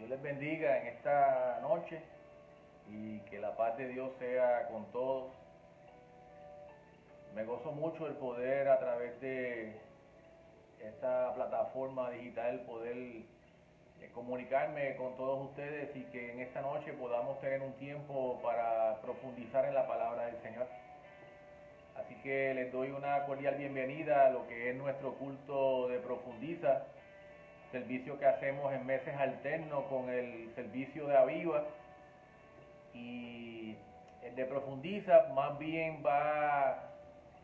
Dios les bendiga en esta noche y que la paz de Dios sea con todos. Me gozo mucho el poder a través de esta plataforma digital poder comunicarme con todos ustedes y que en esta noche podamos tener un tiempo para profundizar en la palabra del Señor. Así que les doy una cordial bienvenida a lo que es nuestro culto de Profundiza, servicio que hacemos en meses alternos con el servicio de Aviva. Y el de Profundiza más bien va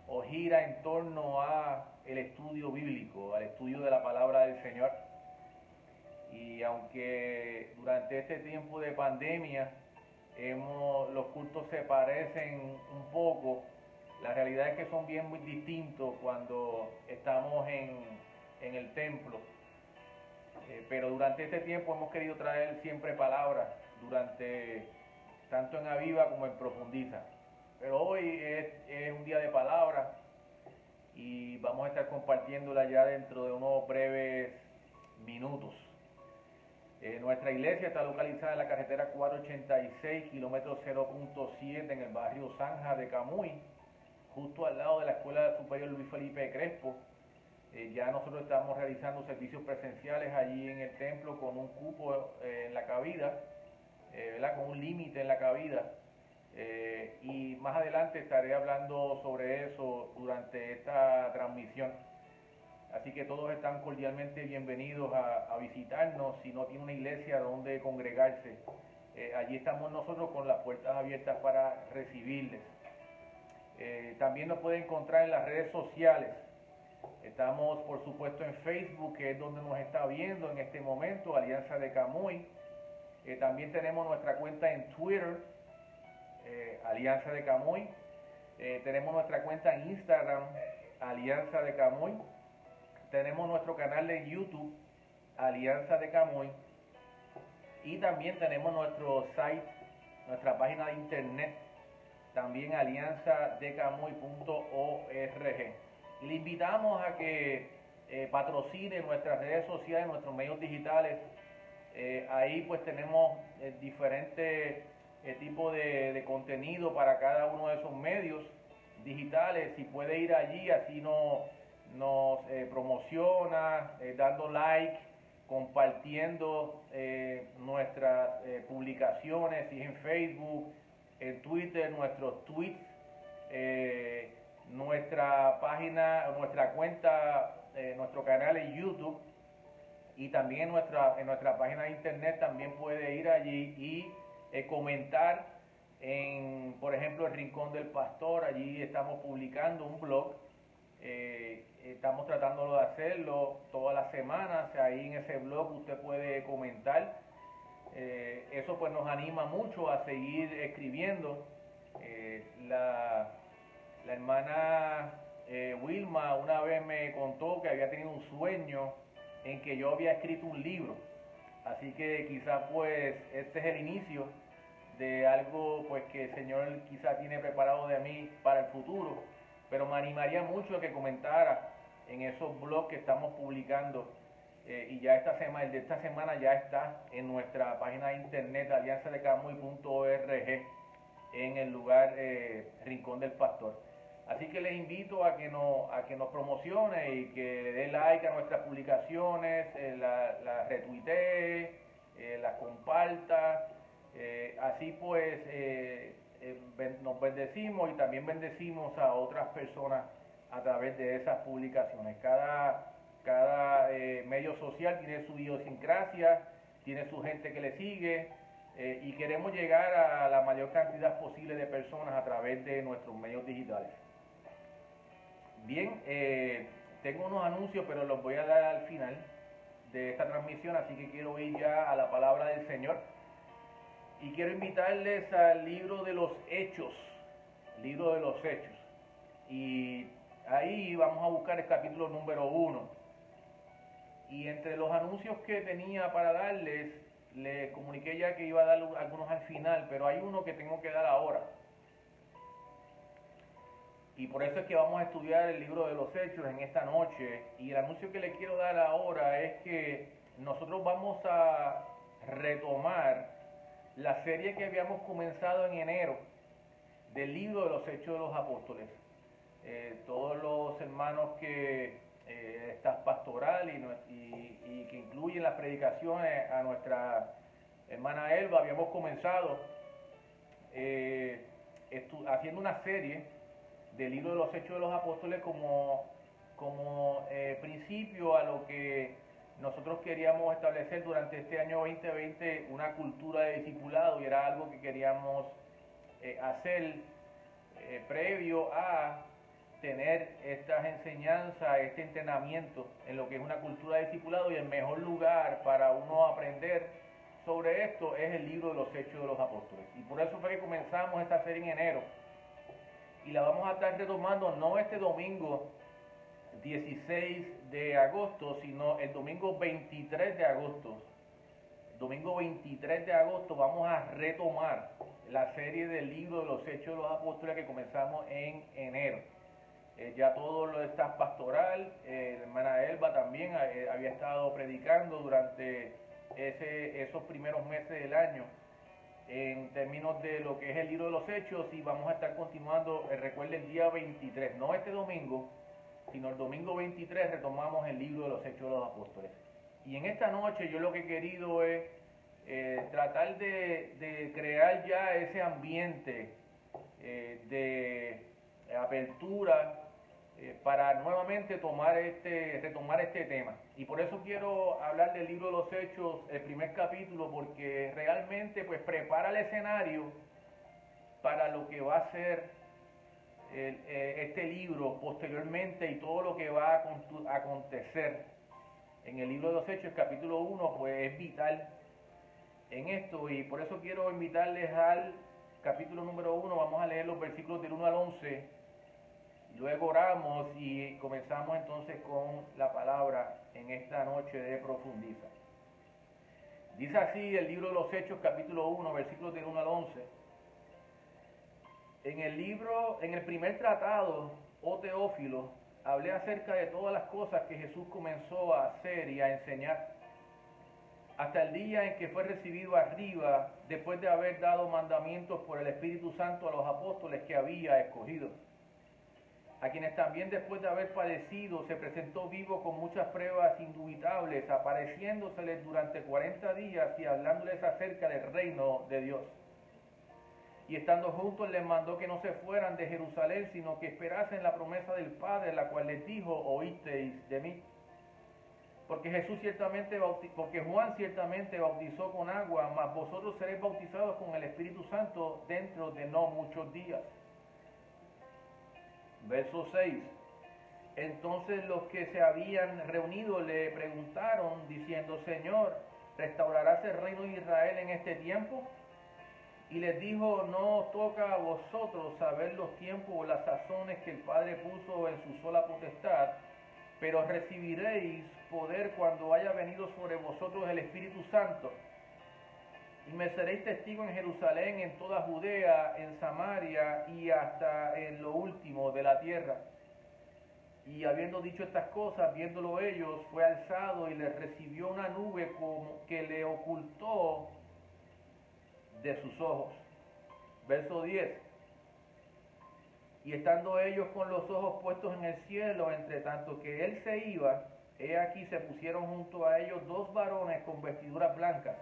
o gira en torno a el estudio bíblico, al estudio de la palabra del Señor. Y aunque durante este tiempo de pandemia los cultos se parecen un poco, la realidad es que son bien muy distintos cuando estamos en el templo. Pero durante este tiempo hemos querido traer siempre palabras, tanto en Aviva como en Profundiza. Pero hoy es un día de palabras y vamos a estar compartiéndola ya dentro de unos breves minutos. Nuestra iglesia está localizada en la carretera 486, kilómetro 0.7, en el barrio Zanja de Camuy, justo al lado de la Escuela Superior Luis Felipe Crespo. Ya nosotros estamos realizando servicios presenciales allí en el templo con un cupo en la cabida, con un límite en la cabida. Y más adelante estaré hablando sobre eso durante esta transmisión. Así que todos están cordialmente bienvenidos a visitarnos si no tiene una iglesia donde congregarse. Allí estamos nosotros con las puertas abiertas para recibirles. También nos pueden encontrar en las redes sociales. Estamos, por supuesto, en Facebook, que es donde nos está viendo en este momento, Alianza de Camuy. También tenemos nuestra cuenta en Twitter, Alianza de Camuy. Tenemos nuestra cuenta en Instagram, Alianza de Camuy. Tenemos nuestro canal de YouTube, Alianza de Camuy. Y también tenemos nuestro site, nuestra página de internet, también alianzadecamuy.org. Y le invitamos a que patrocine nuestras redes sociales, nuestros medios digitales. Ahí pues tenemos diferentes tipos de contenido para cada uno de esos medios digitales. Si puede ir allí, así nos promociona, dando like, compartiendo nuestras publicaciones, si es en Facebook, en Twitter, nuestros tweets, nuestra página, nuestra cuenta, nuestro canal en YouTube, y también en nuestra página de internet también puede ir allí y comentar por ejemplo, el Rincón del Pastor. Allí estamos publicando un blog. Estamos tratando de hacerlo todas las semanas. Ahí en ese blog usted puede comentar. Eso pues nos anima mucho a seguir escribiendo. La hermana Wilma una vez me contó que había tenido un sueño en que yo había escrito un libro. Así que quizás pues este es el inicio de algo pues que el Señor quizás tiene preparado de mí para el futuro. Pero me animaría mucho a que comentara en esos blogs que estamos publicando. Y ya el de esta semana ya está en nuestra página de internet, alianzadecamuy.org, en el lugar Rincón del Pastor. Así que les invito a que nos promocione y que le dé like a nuestras publicaciones, las retuitee, las comparta. Así pues nos bendecimos y también bendecimos a otras personas a través de esas publicaciones. Cada medio social tiene su idiosincrasia, tiene su gente que le sigue, y queremos llegar a la mayor cantidad posible de personas a través de nuestros medios digitales. Bien, tengo unos anuncios, pero los voy a dar al final de esta transmisión, así que quiero ir ya a la palabra del Señor. Y quiero invitarles al libro de los Hechos, Y ahí vamos a buscar el capítulo número 1. Y entre los anuncios que tenía para darles, les comuniqué ya que iba a dar algunos al final, pero hay uno que tengo que dar ahora. Y por eso es que vamos a estudiar el libro de los Hechos en esta noche. Y el anuncio que les quiero dar ahora es que nosotros vamos a retomar la serie que habíamos comenzado en enero del libro de los Hechos de los Apóstoles. Todos los hermanos que están pastoral y que incluyen las predicaciones a nuestra hermana Elba, habíamos comenzado haciendo una serie del libro de los Hechos de los Apóstoles como principio a lo que nosotros queríamos establecer durante este año 2020, una cultura de discipulado, y era algo que queríamos hacer previo a tener estas enseñanzas, este entrenamiento en lo que es una cultura de discipulado, y el mejor lugar para uno aprender sobre esto es el libro de los Hechos de los Apóstoles. Y por eso fue que comenzamos esta serie en enero, y la vamos a estar retomando no este domingo 16 de agosto, sino el domingo 23 de agosto. Domingo 23 de agosto vamos a retomar la serie del libro de los Hechos de los Apóstoles que comenzamos en enero. Ya todo lo está pastoral, la hermana Elba también había estado predicando durante esos primeros meses del año en términos de lo que es el libro de los Hechos, y vamos a estar continuando, recuerden, el día 23, no este domingo, sino el domingo 23 retomamos el libro de los Hechos de los Apóstoles. Y en esta noche yo lo que he querido es tratar de crear ya ese ambiente de apertura para nuevamente retomar este tema. Y por eso quiero hablar del libro de los Hechos, el primer capítulo, porque realmente pues prepara el escenario para lo que va a ser este libro posteriormente, y todo lo que va a acontecer en el libro de los Hechos. El capítulo 1 pues es vital en esto, y por eso quiero invitarles al capítulo número 1. Vamos a leer los versículos del 1 al 11. Luego oramos y comenzamos entonces con la palabra en esta noche de Profundiza. Dice así el libro de los Hechos, capítulo 1, versículos del 1 al 11. En el primer tratado, oh Teófilo, hablé acerca de todas las cosas que Jesús comenzó a hacer y a enseñar, hasta el día en que fue recibido arriba, después de haber dado mandamientos por el Espíritu Santo a los apóstoles que había escogido, a quienes también después de haber padecido se presentó vivo con muchas pruebas indubitables, apareciéndoseles durante 40 días y hablándoles acerca del reino de Dios. Y estando juntos les mandó que no se fueran de Jerusalén, sino que esperasen la promesa del Padre, la cual les dijo: oísteis de mí. Porque Juan ciertamente bautizó con agua, mas vosotros seréis bautizados con el Espíritu Santo dentro de no muchos días. Verso 6. Entonces los que se habían reunido le preguntaron, diciendo: Señor, ¿restaurarás el reino de Israel en este tiempo? Y les dijo: no os toca a vosotros saber los tiempos o las sazones que el Padre puso en su sola potestad, pero recibiréis poder cuando haya venido sobre vosotros el Espíritu Santo. Y me seréis testigo en Jerusalén, en toda Judea, en Samaria y hasta en lo último de la tierra. Y habiendo dicho estas cosas, viéndolo ellos, fue alzado y les recibió una nube como que le ocultó de sus ojos. Verso 10. Y estando ellos con los ojos puestos en el cielo, entre tanto que él se iba, he aquí se pusieron junto a ellos dos varones con vestiduras blancas,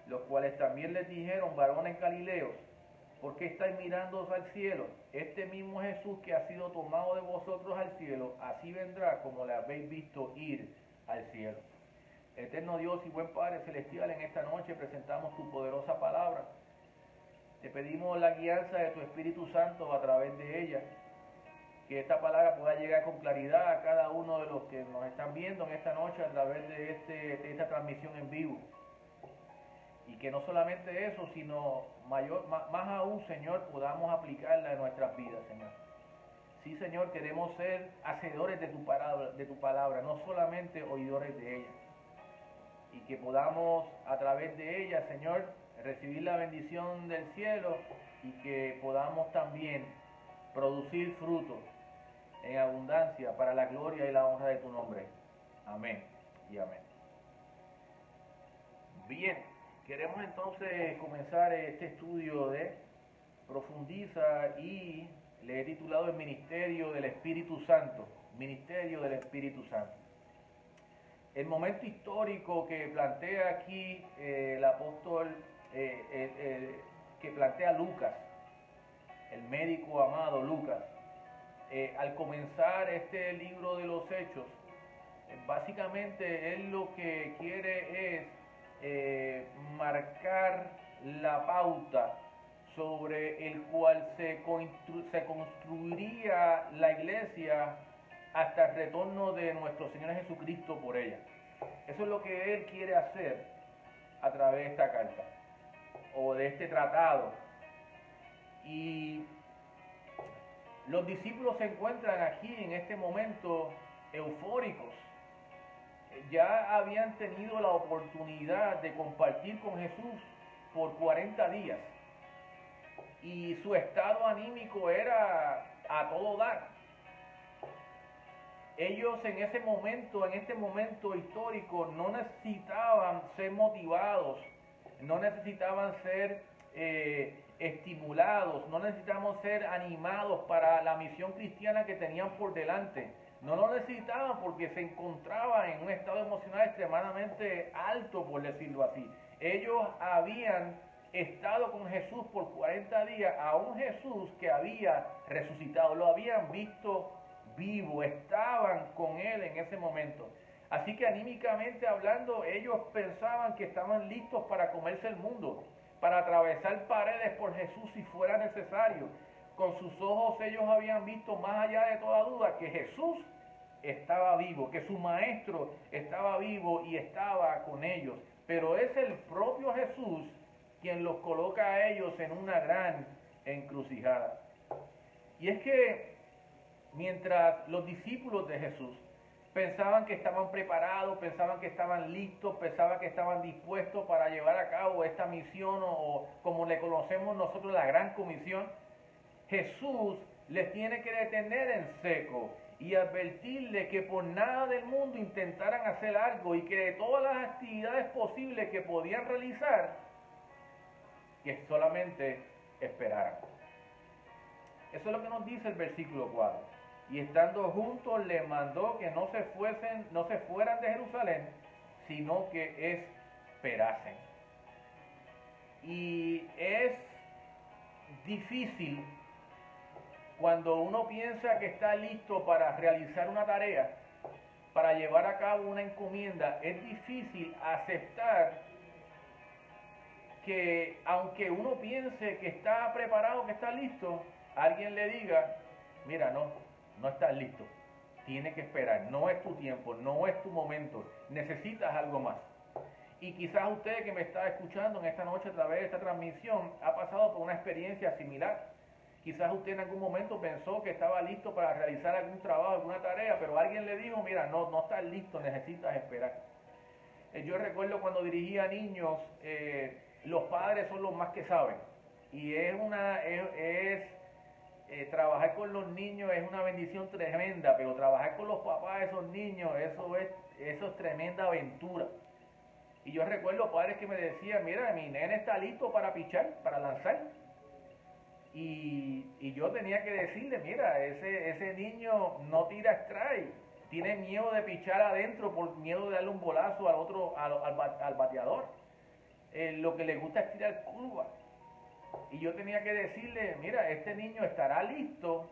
los cuales también les dijeron: varones galileos, ¿por qué estáis mirando al cielo? Este mismo Jesús que ha sido tomado de vosotros al cielo, así vendrá como le habéis visto ir al cielo. Eterno Dios y buen Padre Celestial, en esta noche presentamos tu poderosa palabra. Te pedimos la guianza de tu Espíritu Santo a través de ella, que esta palabra pueda llegar con claridad a cada uno de los que nos están viendo en esta noche a través de esta transmisión en vivo. Y que no solamente eso, sino más aún, Señor, podamos aplicarla en nuestras vidas, Señor. Sí, Señor, queremos ser hacedores de tu palabra, no solamente oidores de ella. Y que podamos, a través de ella, Señor, recibir la bendición del cielo, y que podamos también producir fruto en abundancia para la gloria y la honra de tu nombre. Amén y amén. Bien, queremos entonces comenzar este estudio de Profundiza y le he titulado el Ministerio del Espíritu Santo. Ministerio del Espíritu Santo. El momento histórico que plantea aquí el apóstol, que plantea Lucas, el médico amado Lucas, al comenzar este libro de los Hechos, básicamente él lo que quiere es marcar la pauta sobre el cual se construiría la iglesia hasta el retorno de nuestro Señor Jesucristo por ella. Eso es lo que él quiere hacer a través de esta carta o de este tratado. Y los discípulos se encuentran aquí en este momento eufóricos. Ya habían tenido la oportunidad de compartir con Jesús por 40 días y su estado anímico era a todo dar. Ellos en este momento histórico, no necesitaban ser motivados, no necesitaban ser estimulados, no necesitaban ser animados para la misión cristiana que tenían por delante. No lo necesitaban porque se encontraban en un estado emocional extremadamente alto, por decirlo así. Ellos habían estado con Jesús por 40 días, a un Jesús que había resucitado, lo habían visto vivo, estaban con él en ese momento. Así que anímicamente hablando, ellos pensaban que estaban listos para comerse el mundo, para atravesar paredes por Jesús si fuera necesario. Con sus ojos ellos habían visto más allá de toda duda que Jesús estaba vivo, que su maestro estaba vivo y estaba con ellos. Pero es el propio Jesús quien los coloca a ellos en una gran encrucijada. Y es que mientras los discípulos de Jesús pensaban que estaban preparados, pensaban que estaban listos, pensaban que estaban dispuestos para llevar a cabo esta misión o como le conocemos nosotros la gran comisión, Jesús les tiene que detener en seco y advertirles que por nada del mundo intentaran hacer algo y que de todas las actividades posibles que podían realizar, que solamente esperaran. Eso es lo que nos dice el versículo 4. Y estando juntos le mandó que no se fueran de Jerusalén, sino que esperasen. Y es difícil cuando uno piensa que está listo para realizar una tarea, para llevar a cabo una encomienda, es difícil aceptar que aunque uno piense que está preparado, que está listo, alguien le diga, mira, no estás listo, tienes que esperar, no es tu tiempo, no es tu momento, necesitas algo más. Y quizás usted que me está escuchando en esta noche a través de esta transmisión ha pasado por una experiencia similar. Quizás usted en algún momento pensó que estaba listo para realizar algún trabajo, alguna tarea, pero alguien le dijo, mira, no estás listo, necesitas esperar. Yo recuerdo cuando dirigía a niños, los padres son los más que saben. Y trabajar con los niños es una bendición tremenda, pero trabajar con los papás de esos niños, eso es tremenda aventura. Y yo recuerdo padres que me decían, mira, mi nene está listo para pichar, para lanzar. Y yo tenía que decirle, mira, ese niño no tira strike, tiene miedo de pichar adentro por miedo de darle un bolazo al bateador. Lo que le gusta es tirar curva. Y yo tenía que decirle, mira, este niño estará listo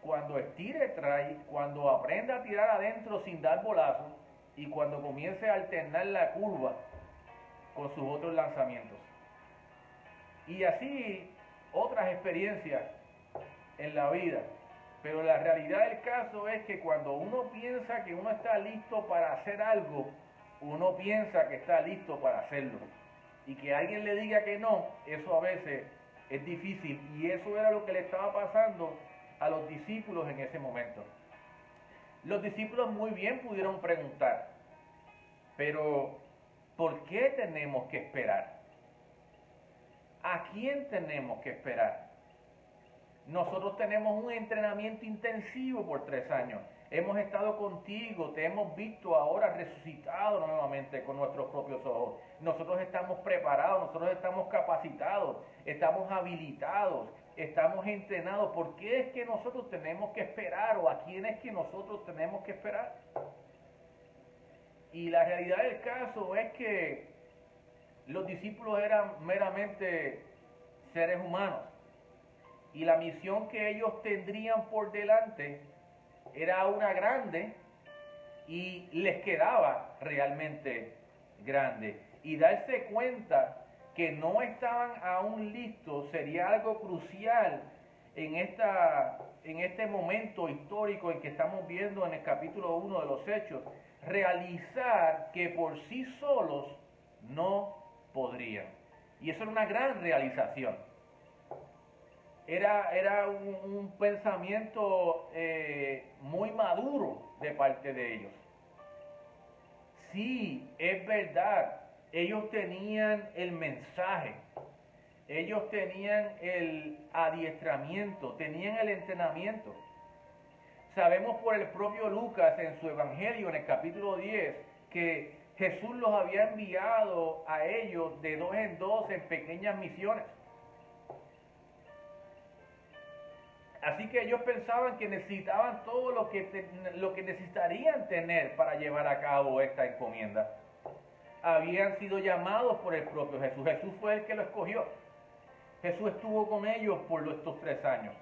cuando estire strike, cuando aprenda a tirar adentro sin dar bolazo y cuando comience a alternar la curva con sus otros lanzamientos. Y así otras experiencias en la vida. Pero la realidad del caso es que cuando uno piensa que uno está listo para hacer algo, uno piensa que está listo para hacerlo. Y que alguien le diga que no, eso a veces es difícil. Y eso era lo que le estaba pasando a los discípulos en ese momento. Los discípulos muy bien pudieron preguntar, pero ¿por qué tenemos que esperar? ¿A quién tenemos que esperar? Nosotros tenemos un entrenamiento intensivo por 3 años. hemos estado contigo, te hemos visto ahora resucitado nuevamente con nuestros propios ojos. Nosotros estamos preparados, nosotros estamos capacitados, estamos habilitados, estamos entrenados. ¿Por qué es que nosotros tenemos que esperar o a quién es que nosotros tenemos que esperar? Y la realidad del caso es que los discípulos eran meramente seres humanos y la misión que ellos tendrían por delante era una grande y les quedaba realmente grande. Y darse cuenta que no estaban aún listos sería algo crucial en este momento histórico en que estamos viendo en el capítulo 1 de los Hechos. Realizar que por sí solos no podrían. Y eso era una gran realización. Era un pensamiento muy maduro de parte de ellos. Sí, es verdad, ellos tenían el mensaje, ellos tenían el adiestramiento, tenían el entrenamiento. Sabemos por el propio Lucas en su Evangelio, en el capítulo 10, que Jesús los había enviado a ellos de 2 en 2 en pequeñas misiones. Así que ellos pensaban que necesitaban todo lo que necesitarían tener para llevar a cabo esta encomienda. Habían sido llamados por el propio Jesús. Jesús fue el que lo escogió. Jesús estuvo con ellos por estos 3 años.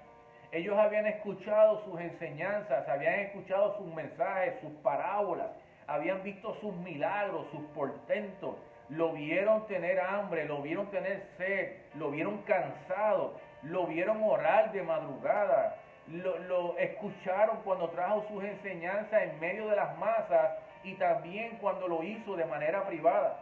Ellos habían escuchado sus enseñanzas, habían escuchado sus mensajes, sus parábolas, habían visto sus milagros, sus portentos, lo vieron tener hambre, lo vieron tener sed, lo vieron cansado, lo vieron orar de madrugada, lo escucharon cuando trajo sus enseñanzas en medio de las masas y también cuando lo hizo de manera privada.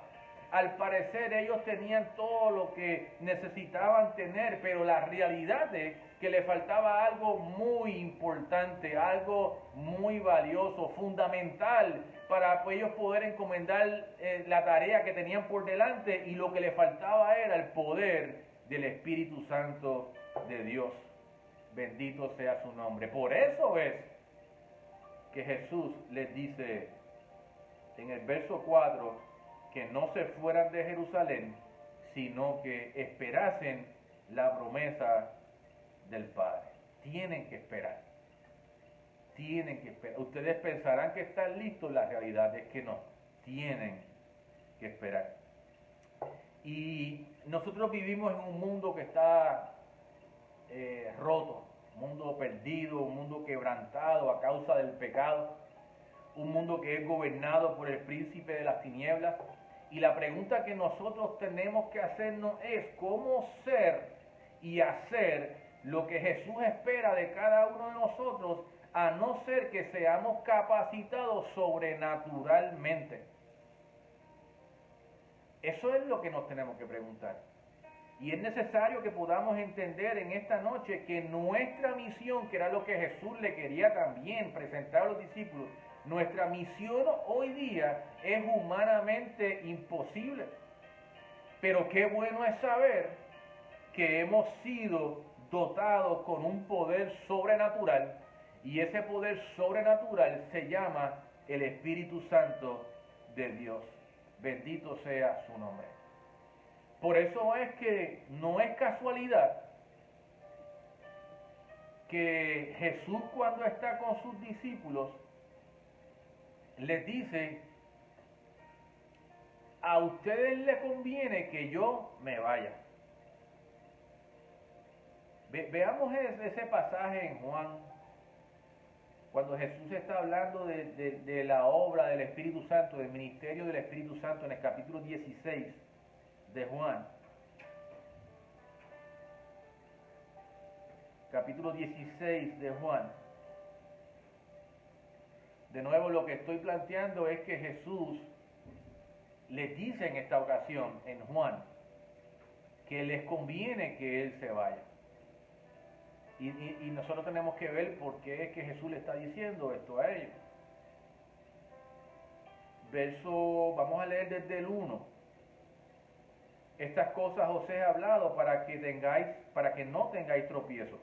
Al parecer ellos tenían todo lo que necesitaban tener, pero la realidad es que le faltaba algo muy importante, algo muy valioso, fundamental para ellos poder encomendar la tarea que tenían por delante, y lo que le faltaba era el poder del Espíritu Santo de Dios. Bendito sea su nombre. Por eso es que Jesús les dice en el verso 4 que no se fueran de Jerusalén, sino que esperasen la promesa del Padre. Tienen que esperar. Tienen que esperar. Ustedes pensarán que están listos, la realidad es que no. Tienen que esperar. Y nosotros vivimos en un mundo que está roto, un mundo perdido, un mundo quebrantado a causa del pecado, un mundo que es gobernado por el príncipe de las tinieblas. Y la pregunta que nosotros tenemos que hacernos es cómo ser y hacer lo que Jesús espera de cada uno de nosotros, a no ser que seamos capacitados sobrenaturalmente. Eso es lo que nos tenemos que preguntar. Y es necesario que podamos entender en esta noche que nuestra misión, que era lo que Jesús le quería también presentar a los discípulos, nuestra misión hoy día es humanamente imposible. Pero qué bueno es saber que hemos sido dotados con un poder sobrenatural, y ese poder sobrenatural se llama el Espíritu Santo de Dios. Bendito sea su nombre. Por eso es que no es casualidad que Jesús, cuando está con sus discípulos, les dice: a ustedes les conviene que yo me vaya. Veamos ese pasaje en Juan, cuando Jesús está hablando de la obra del Espíritu Santo, del ministerio del Espíritu Santo, en el capítulo 16 de Juan. Capítulo 16 de Juan. De nuevo, lo que estoy planteando es que Jesús les dice en esta ocasión, en Juan, que les conviene que Él se vaya. Y nosotros tenemos que ver por qué es que Jesús le está diciendo esto a ellos. Vamos a leer desde el 1. Estas cosas os he hablado para que no tengáis tropiezo.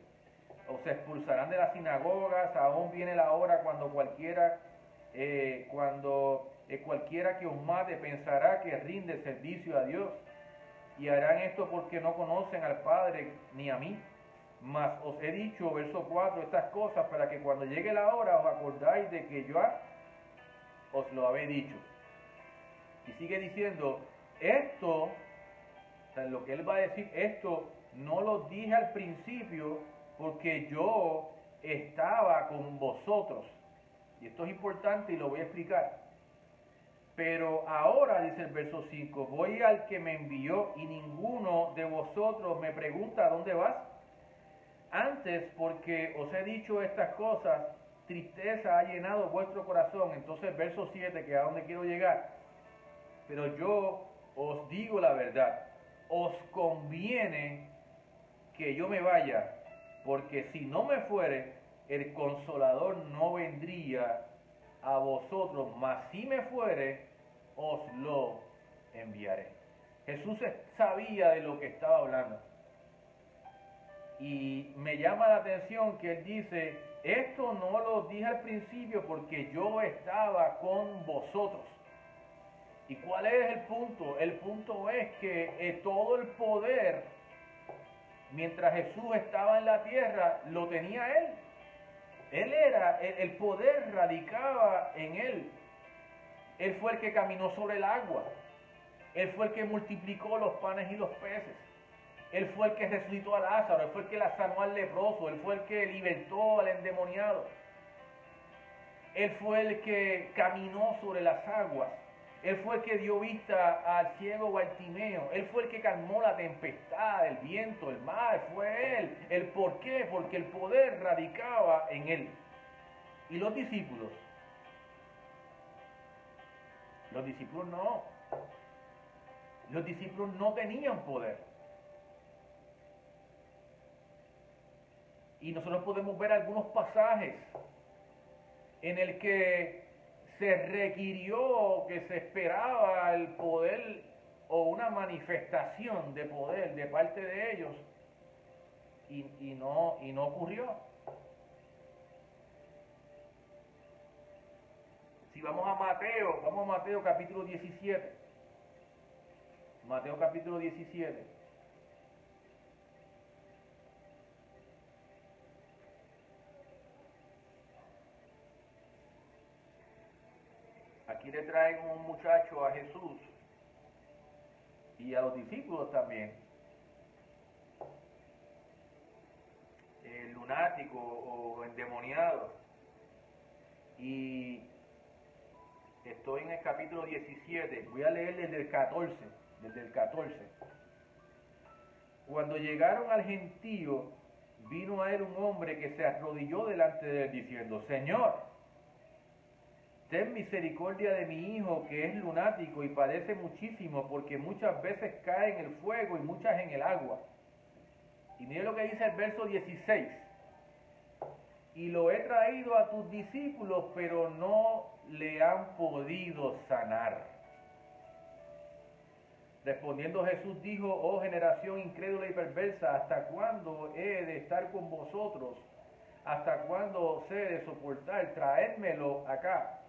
os expulsarán de las sinagogas, aún viene la hora cuando cualquiera que os mate pensará que rinde servicio a Dios, y harán esto porque no conocen al Padre ni a mí. Mas os he dicho, verso 4, estas cosas para que cuando llegue la hora os acordáis de que yo os lo habéis dicho. Y sigue diciendo, esto, o sea, lo que él va a decir, esto no lo dije al principio porque yo estaba con vosotros. Y esto es importante y lo voy a explicar. Pero ahora, dice el verso 5, voy al que me envió y ninguno de vosotros me pregunta ¿dónde vas? Antes, porque os he dicho estas cosas, tristeza ha llenado vuestro corazón. Entonces, verso 7, que es a donde quiero llegar. Pero yo os digo la verdad, os conviene que yo me vaya, porque si no me fuere, el Consolador no vendría a vosotros, mas si me fuere, os lo enviaré. Jesús sabía de lo que estaba hablando. Y me llama la atención que él dice, esto no lo dije al principio porque yo estaba con vosotros. ¿Y cuál es el punto? El punto es que todo el poder, mientras Jesús estaba en la tierra, lo tenía él. Él era, el poder radicaba en él. Él fue el que caminó sobre el agua. Él fue el que multiplicó los panes y los peces. Él fue el que resucitó a Lázaro. Él fue el que la sanó al leproso. Él fue el que libertó al endemoniado. Él fue el que caminó sobre las aguas. Él fue el que dio vista al ciego Bartimeo. Él fue el que calmó la tempestad, el viento, el mar. Fue él. ¿El por qué? Porque el poder radicaba en él. ¿Y los discípulos? Los discípulos no. Los discípulos no tenían poder. Y nosotros podemos ver algunos pasajes en el que se requirió, que se esperaba el poder o una manifestación de poder de parte de ellos y no ocurrió. Si vamos a Mateo capítulo 17. Mateo capítulo 17. Aquí le traen un muchacho a Jesús y a los discípulos también, lunático o endemoniado. Y estoy en el capítulo 17, voy a leer desde el 14. Cuando llegaron al gentío, vino a él un hombre que se arrodilló delante de él diciendo, Señor, ten misericordia de mi hijo que es lunático y padece muchísimo porque muchas veces cae en el fuego y muchas en el agua. Y mire lo que dice el verso 16. Y lo he traído a tus discípulos, pero no le han podido sanar. Respondiendo Jesús dijo, oh generación incrédula y perversa, ¿hasta cuándo he de estar con vosotros? ¿Hasta cuándo sé de soportar? Traédmelo acá.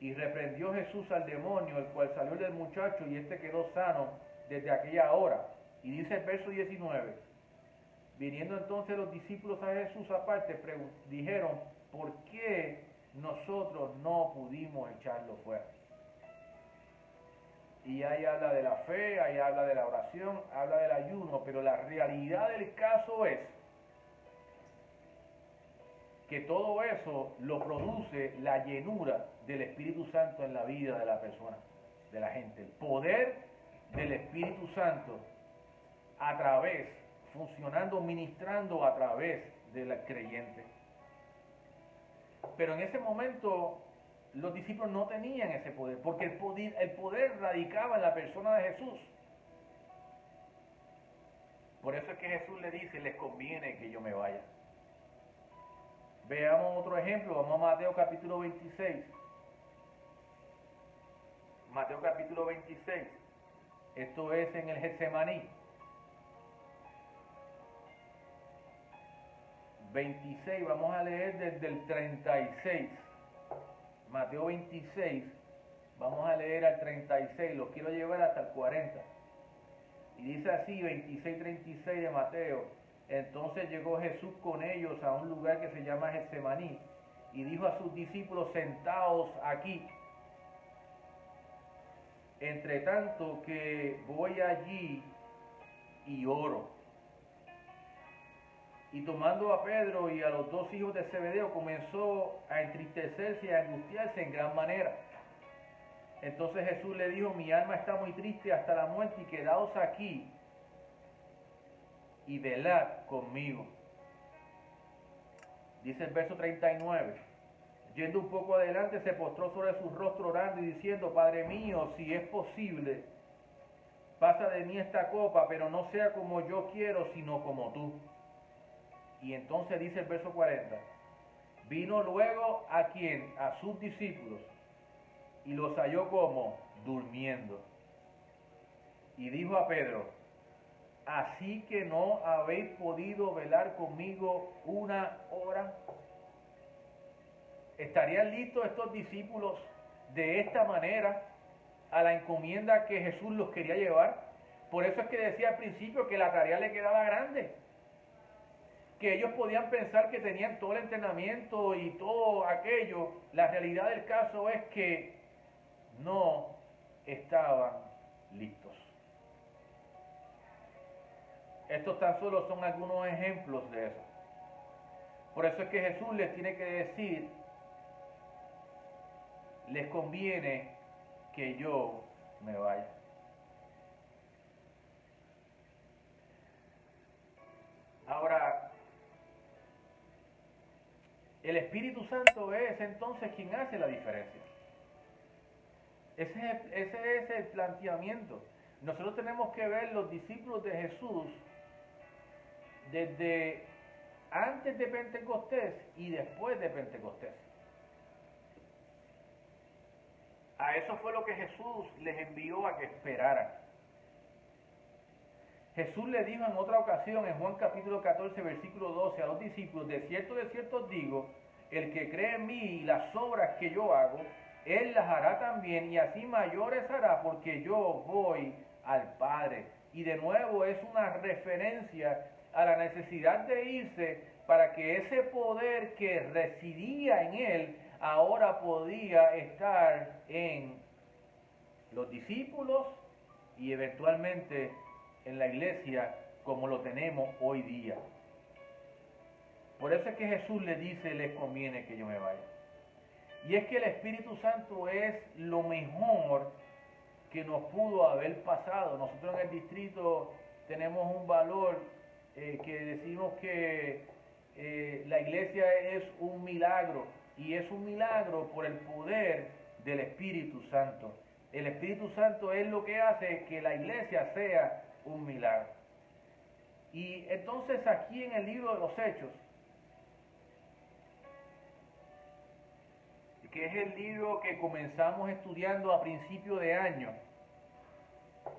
Y reprendió Jesús al demonio, el cual salió del muchacho y éste quedó sano desde aquella hora. Y dice el verso 19, viniendo entonces los discípulos a Jesús aparte, dijeron, ¿por qué nosotros no pudimos echarlo fuera? Y ahí habla de la fe, ahí habla de la oración, habla del ayuno, pero la realidad del caso es que todo eso lo produce la llenura del Espíritu Santo en la vida de la persona, de la gente. El poder del Espíritu Santo a través, funcionando, ministrando a través del creyente. Pero en ese momento los discípulos no tenían ese poder, porque el poder radicaba en la persona de Jesús. Por eso es que Jesús le dice, les conviene que yo me vaya. Veamos otro ejemplo, vamos a Mateo capítulo 26. Mateo capítulo 26. Esto es en el Getsemaní. 26, vamos a leer desde el 36. Mateo 26, vamos a leer al 36, lo quiero llevar hasta el 40. Y dice así, 26, 36 de Mateo: entonces llegó Jesús con ellos a un lugar que se llama Getsemaní, y dijo a sus discípulos: sentaos aquí, entre tanto que voy allí y oro. Y tomando a Pedro y a los dos hijos de Zebedeo, comenzó a entristecerse y a angustiarse en gran manera. Entonces Jesús le dijo: mi alma está muy triste hasta la muerte, y quedaos aquí y velad conmigo. Dice el verso 39. Yendo un poco adelante, se postró sobre su rostro orando y diciendo: Padre mío, si es posible, pasa de mí esta copa, pero no sea como yo quiero, sino como tú. Y entonces dice el verso 40, vino luego a quien, a sus discípulos, y los halló como durmiendo. Y dijo a Pedro: ¿así que no habéis podido velar conmigo una hora? ¿Estarían listos estos discípulos de esta manera a la encomienda que Jesús los quería llevar? Por eso es que decía al principio que la tarea le quedaba grande, que ellos podían pensar que tenían todo el entrenamiento y todo aquello. La realidad del caso es que no estaban listos. Estos tan solo son algunos ejemplos de eso. Por eso es que Jesús les tiene que decir: les conviene que yo me vaya. Ahora, el Espíritu Santo es entonces quien hace la diferencia. Ese es el planteamiento. Nosotros tenemos que ver los discípulos de Jesús desde antes de Pentecostés y después de Pentecostés. A eso fue lo que Jesús les envió a que esperaran. Jesús le dijo en otra ocasión, en Juan capítulo 14, versículo 12, a los discípulos: de cierto os digo, el que cree en mí y las obras que yo hago, él las hará también, y así mayores hará, porque yo voy al Padre. Y de nuevo es una referencia a la necesidad de irse para que ese poder que residía en él ahora podía estar en los discípulos y eventualmente en la iglesia como lo tenemos hoy día. Por eso es que Jesús le dice: les conviene que yo me vaya. Y es que el Espíritu Santo es lo mejor que nos pudo haber pasado. Nosotros en el distrito tenemos un valor que decimos que la iglesia es un milagro, y es un milagro por el poder del Espíritu Santo. El Espíritu Santo es lo que hace que la iglesia sea un milagro. Y entonces aquí en el libro de los Hechos, que es el libro que comenzamos estudiando a principio de año,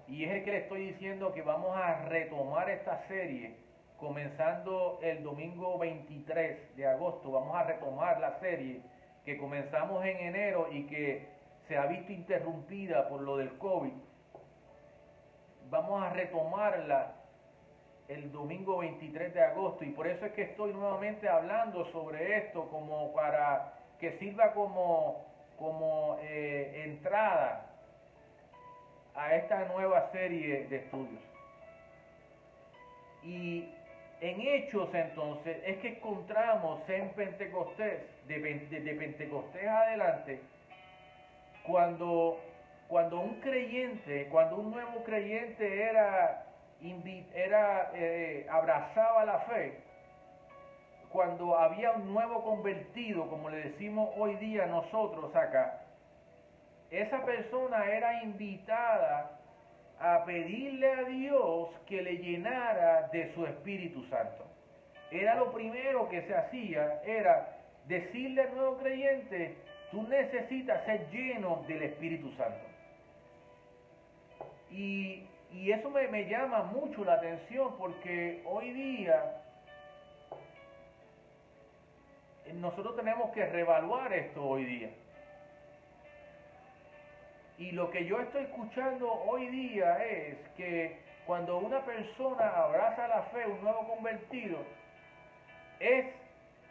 y es el que le estoy diciendo que vamos a retomar esta serie comenzando el domingo 23 de agosto. Vamos a retomar la serie que comenzamos en enero y que se ha visto interrumpida por lo del COVID. Vamos a retomarla el domingo 23 de agosto, y por eso es que estoy nuevamente hablando sobre esto, como para que sirva como entrada a esta nueva serie de estudios. Y en Hechos entonces es que encontramos en Pentecostés, de Pentecostés adelante, cuando un creyente, cuando un nuevo creyente abrazaba la fe, cuando había un nuevo convertido, como le decimos hoy día nosotros acá, esa persona era invitada a pedirle a Dios que le llenara de su Espíritu Santo. Era lo primero que se hacía, era decirle al nuevo creyente: tú necesitas ser lleno del Espíritu Santo. Y eso me llama mucho la atención, porque hoy día nosotros tenemos que reevaluar esto hoy día. Y lo que yo estoy escuchando hoy día es que cuando una persona abraza la fe, un nuevo convertido,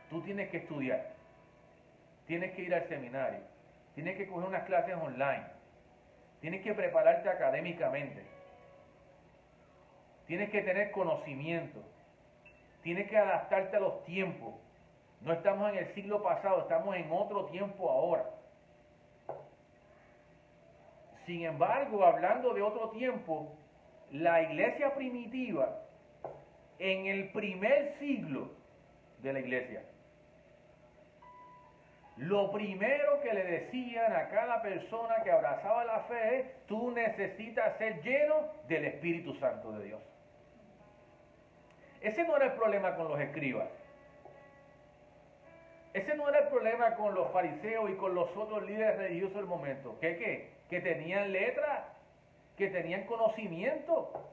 tú tienes que estudiar, tienes que ir al seminario, tienes que coger unas clases online, tienes que prepararte académicamente, tienes que tener conocimiento, tienes que adaptarte a los tiempos. No estamos en el siglo pasado, estamos en otro tiempo ahora. Sin embargo, hablando de otro tiempo, la iglesia primitiva, en el primer siglo de la iglesia, lo primero que le decían a cada persona que abrazaba la fe es: tú necesitas ser lleno del Espíritu Santo de Dios. Ese no era el problema con los escribas. Ese no era el problema con los fariseos y con los otros líderes religiosos del momento. ¿Qué? Que tenían letra, que tenían conocimiento,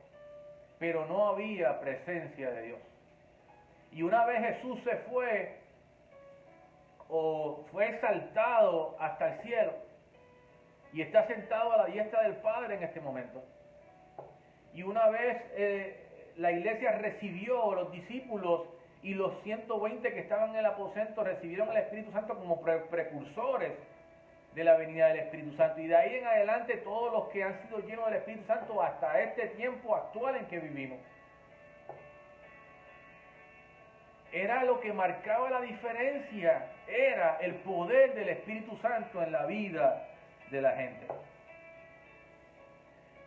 pero no había presencia de Dios. Y una vez Jesús se fue, o fue exaltado hasta el cielo, y está sentado a la diestra del Padre en este momento. Y una vez la iglesia recibió, los discípulos y los 120 que estaban en el aposento recibieron el Espíritu Santo como precursores de la venida del Espíritu Santo. Y de ahí en adelante todos los que han sido llenos del Espíritu Santo hasta este tiempo actual en que vivimos. Era lo que marcaba la diferencia, era el poder del Espíritu Santo en la vida de la gente.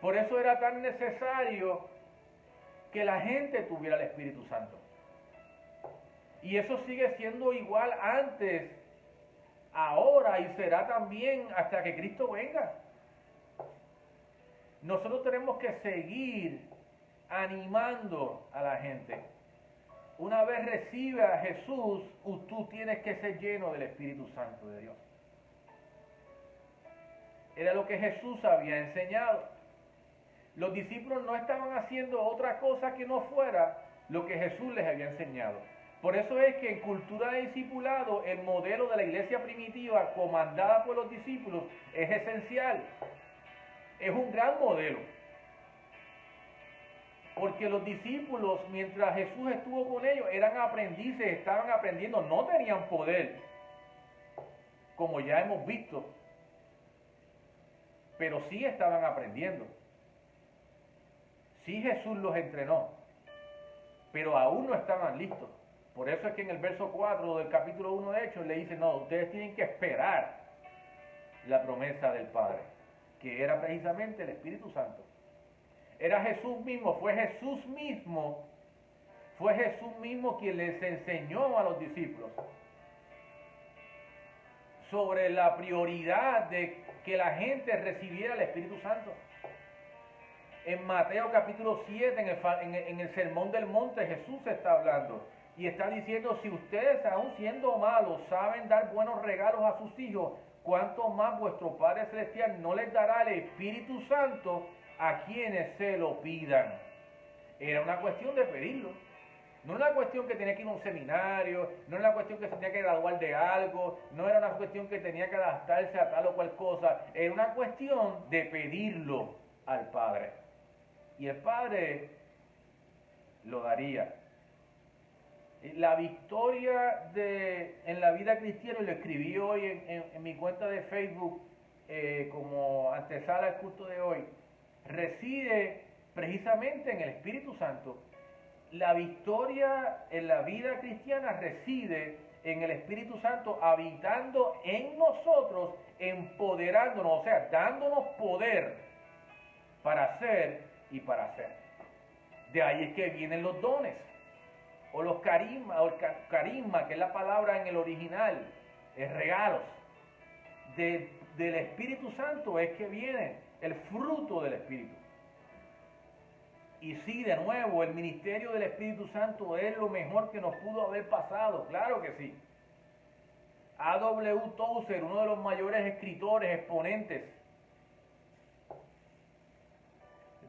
Por eso era tan necesario que la gente tuviera el Espíritu Santo. Y eso sigue siendo igual antes, ahora, y será también hasta que Cristo venga. Nosotros tenemos que seguir animando a la gente. Una vez recibe a Jesús, tú tienes que ser lleno del Espíritu Santo de Dios. Era lo que Jesús había enseñado. Los discípulos no estaban haciendo otra cosa que no fuera lo que Jesús les había enseñado. Por eso es que en cultura de discipulado, el modelo de la iglesia primitiva comandada por los discípulos es esencial. Es un gran modelo. Porque los discípulos, mientras Jesús estuvo con ellos, eran aprendices, estaban aprendiendo, no tenían poder, como ya hemos visto, pero sí estaban aprendiendo. Sí, Jesús los entrenó, pero aún no estaban listos. Por eso es que en el verso 4 del capítulo 1 de Hechos le dice: no, ustedes tienen que esperar la promesa del Padre, que era precisamente el Espíritu Santo. Era Jesús mismo, fue Jesús mismo quien les enseñó a los discípulos sobre la prioridad de que la gente recibiera el Espíritu Santo. En Mateo capítulo 7, en el Sermón del Monte, Jesús está hablando y está diciendo: si ustedes, aun siendo malos, saben dar buenos regalos a sus hijos, ¿cuánto más vuestro Padre Celestial no les dará el Espíritu Santo a quienes se lo pidan? Era una cuestión de pedirlo. No era una cuestión que tenía que ir a un seminario, no era una cuestión que se tenía que graduar de algo, no era una cuestión que tenía que adaptarse a tal o cual cosa. Era una cuestión de pedirlo al Padre. Y el Padre lo daría. La victoria en la vida cristiana, y lo escribí hoy en mi cuenta de Facebook como antesala al culto de hoy, reside precisamente en el Espíritu Santo. La victoria en la vida cristiana reside en el Espíritu Santo habitando en nosotros, empoderándonos, o sea, dándonos poder para hacer y para hacer. De ahí es que vienen los dones, o los carismas, o el carisma, que es la palabra en el original, es regalos. Del Espíritu Santo es que viene el fruto del Espíritu. Y sí, de nuevo, el ministerio del Espíritu Santo es lo mejor que nos pudo haber pasado, claro que sí. A.W. Tozer, uno de los mayores escritores, exponentes,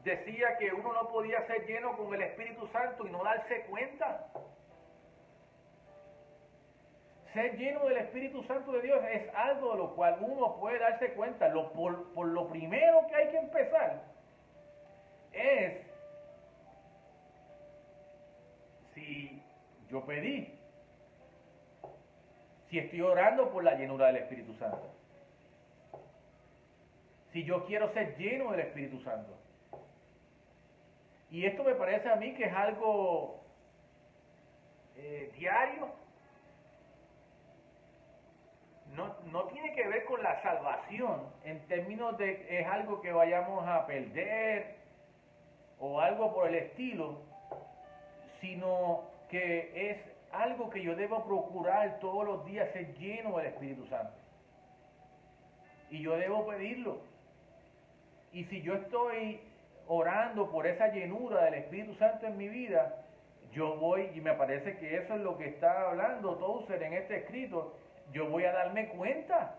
decía que uno no podía ser lleno con el Espíritu Santo y no darse cuenta. Ser lleno del Espíritu Santo de Dios es algo de lo cual uno puede darse cuenta. Por lo primero que hay que empezar es si yo pedí, si estoy orando por la llenura del Espíritu Santo, si yo quiero ser lleno del Espíritu Santo. Y esto me parece a mí que es algo diario. No tiene que ver con la salvación en términos de es algo que vayamos a perder o algo por el estilo, sino que es algo que yo debo procurar todos los días, ser lleno del Espíritu Santo. Y yo debo pedirlo. Y si yo estoy orando por esa llenura del Espíritu Santo en mi vida, yo voy, y me parece que eso es lo que está hablando Tozer en este escrito, yo voy a darme cuenta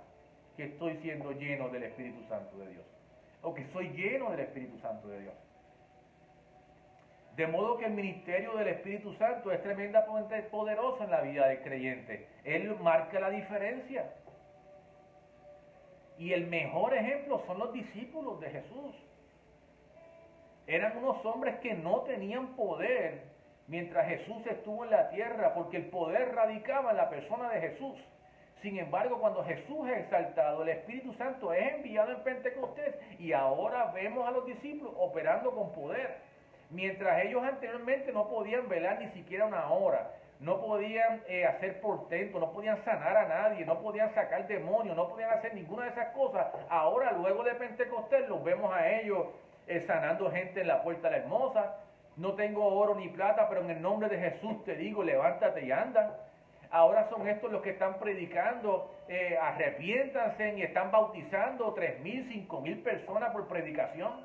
que estoy siendo lleno del Espíritu Santo de Dios, o que soy lleno del Espíritu Santo de Dios. De modo que el ministerio del Espíritu Santo es tremendamente poderoso en la vida del creyente. Él marca la diferencia. Y el mejor ejemplo son los discípulos de Jesús. Eran unos hombres que no tenían poder mientras Jesús estuvo en la tierra, porque el poder radicaba en la persona de Jesús. Sin embargo, cuando Jesús es exaltado, el Espíritu Santo es enviado en Pentecostés y ahora vemos a los discípulos operando con poder. Mientras ellos anteriormente no podían velar ni siquiera una hora, no podían hacer portento, no podían sanar a nadie, no podían sacar demonios, no podían hacer ninguna de esas cosas. Ahora, luego de Pentecostés, los vemos a ellos sanando gente en la Puerta de la Hermosa. No tengo oro ni plata, pero en el nombre de Jesús te digo, levántate y anda. Ahora son estos los que están predicando, arrepiéntanse, y están bautizando 3.000, 5.000 personas por predicación.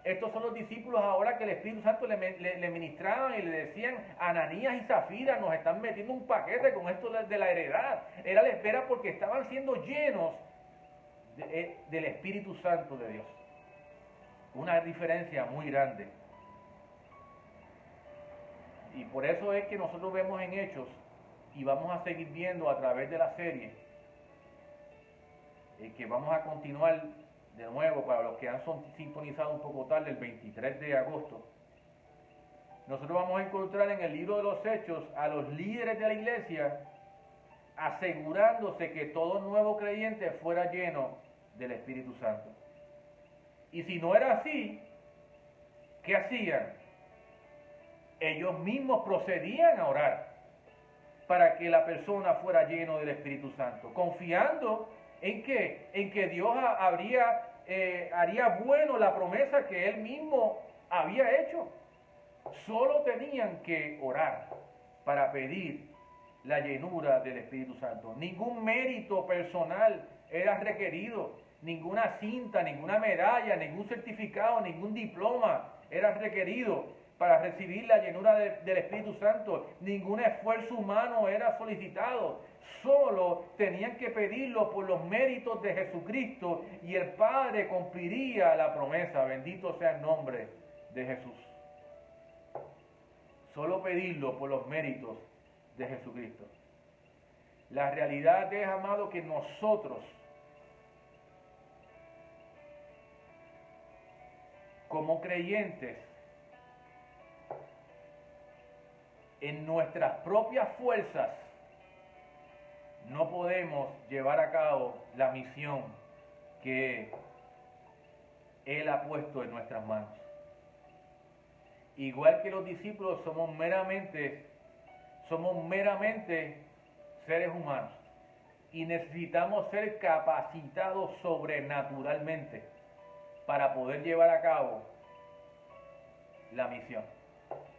Estos son los discípulos ahora que el Espíritu Santo le ministraban y le decían, Ananías y Zafira nos están metiendo un paquete con esto de la heredad. Era la espera porque estaban siendo llenos del Espíritu Santo de Dios. Una diferencia muy grande. Y por eso es que nosotros vemos en Hechos, y vamos a seguir viendo a través de la serie, que vamos a continuar de nuevo para los que han sintonizado un poco tarde, el 23 de agosto. Nosotros vamos a encontrar en el libro de los Hechos a los líderes de la iglesia asegurándose que todo nuevo creyente fuera lleno del Espíritu Santo. Y si no era así, ¿qué hacían? Ellos mismos procedían a orar para que la persona fuera lleno del Espíritu Santo, confiando en que Dios haría bueno la promesa que Él mismo había hecho. Solo tenían que orar para pedir la llenura del Espíritu Santo. Ningún mérito personal era requerido, ninguna cinta, ninguna medalla, ningún certificado, ningún diploma era requerido para recibir la llenura del Espíritu Santo. Ningún esfuerzo humano era solicitado. Solo tenían que pedirlo por los méritos de Jesucristo y el Padre cumpliría la promesa. Bendito sea el nombre de Jesús. Solo pedirlo por los méritos de Jesucristo. La realidad es, amado, que nosotros, como creyentes, en nuestras propias fuerzas, no podemos llevar a cabo la misión que Él ha puesto en nuestras manos. Igual que los discípulos, somos meramente seres humanos y necesitamos ser capacitados sobrenaturalmente para poder llevar a cabo la misión.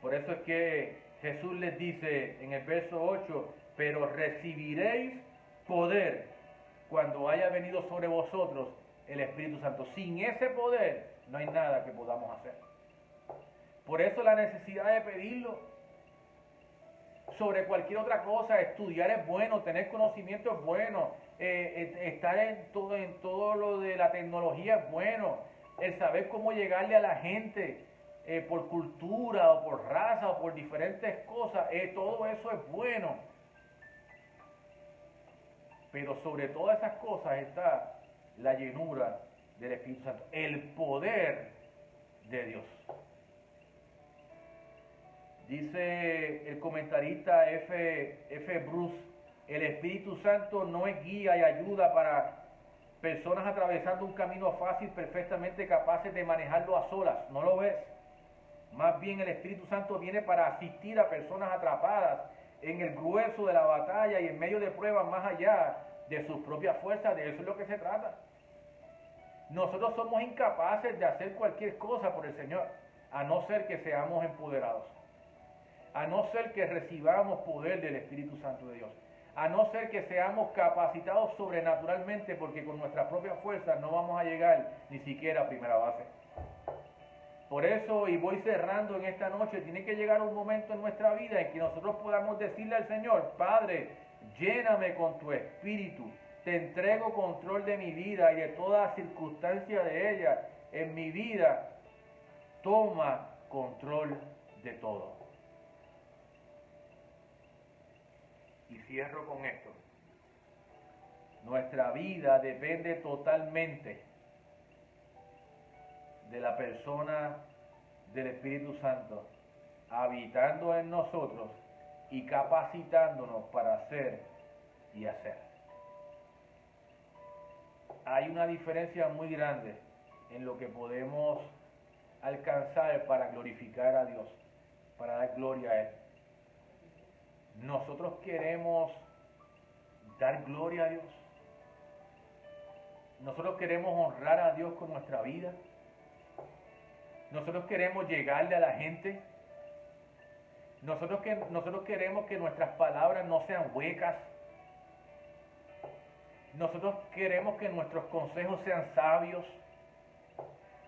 Por eso es que Jesús les dice en el verso 8, pero recibiréis poder cuando haya venido sobre vosotros el Espíritu Santo. Sin ese poder no hay nada que podamos hacer. Por eso la necesidad de pedirlo. Sobre cualquier otra cosa, estudiar es bueno, tener conocimiento es bueno, estar en todo lo de la tecnología es bueno, el saber cómo llegarle a la gente por cultura o por raza o por diferentes cosas, todo eso es bueno. Pero sobre todas esas cosas está la llenura del Espíritu Santo, el poder de Dios. Dice el comentarista F. Bruce, el Espíritu Santo no es guía y ayuda para personas atravesando un camino fácil, perfectamente capaces de manejarlo a solas. ¿No lo ves? Más bien el Espíritu Santo viene para asistir a personas atrapadas en el grueso de la batalla y en medio de pruebas más allá de sus propias fuerzas. De eso es lo que se trata. Nosotros somos incapaces de hacer cualquier cosa por el Señor, a no ser que seamos empoderados, a no ser que recibamos poder del Espíritu Santo de Dios, a no ser que seamos capacitados sobrenaturalmente, porque con nuestras propias fuerzas no vamos a llegar ni siquiera a primera base. Por eso, y voy cerrando en esta noche, tiene que llegar un momento en nuestra vida en que nosotros podamos decirle al Señor: Padre, lléname con tu Espíritu, te entrego control de mi vida y de toda circunstancia de ella en mi vida, toma control de todo. Y cierro con esto. Nuestra vida depende totalmente de la persona del Espíritu Santo habitando en nosotros y capacitándonos para hacer y hacer. Hay una diferencia muy grande en lo que podemos alcanzar para glorificar a Dios, para dar gloria a Él. Nosotros queremos dar gloria a Dios. Nosotros queremos honrar a Dios con nuestra vida. Nosotros queremos llegarle a la gente. Nosotros queremos que nuestras palabras no sean huecas. Nosotros queremos que nuestros consejos sean sabios.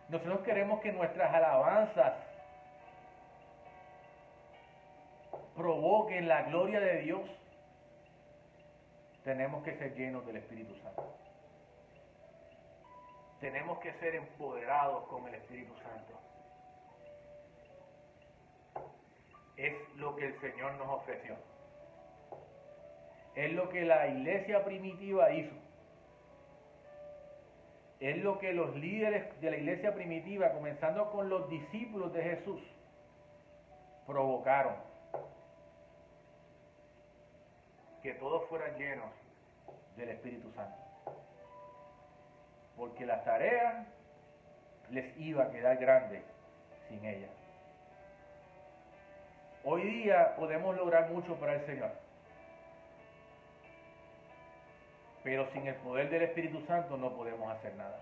Nosotros queremos que nuestras alabanzas provoquen la gloria de Dios. Tenemos que ser llenos del Espíritu Santo. Tenemos que ser empoderados con el Espíritu Santo. Es lo que el Señor nos ofreció. Es lo que la iglesia primitiva hizo. Es lo que los líderes de la iglesia primitiva, comenzando con los discípulos de Jesús, provocaron. Que todos fueran llenos del Espíritu Santo. Porque la tarea les iba a quedar grande sin ella. Hoy día podemos lograr mucho para el Señor. Pero sin el poder del Espíritu Santo no podemos hacer nada.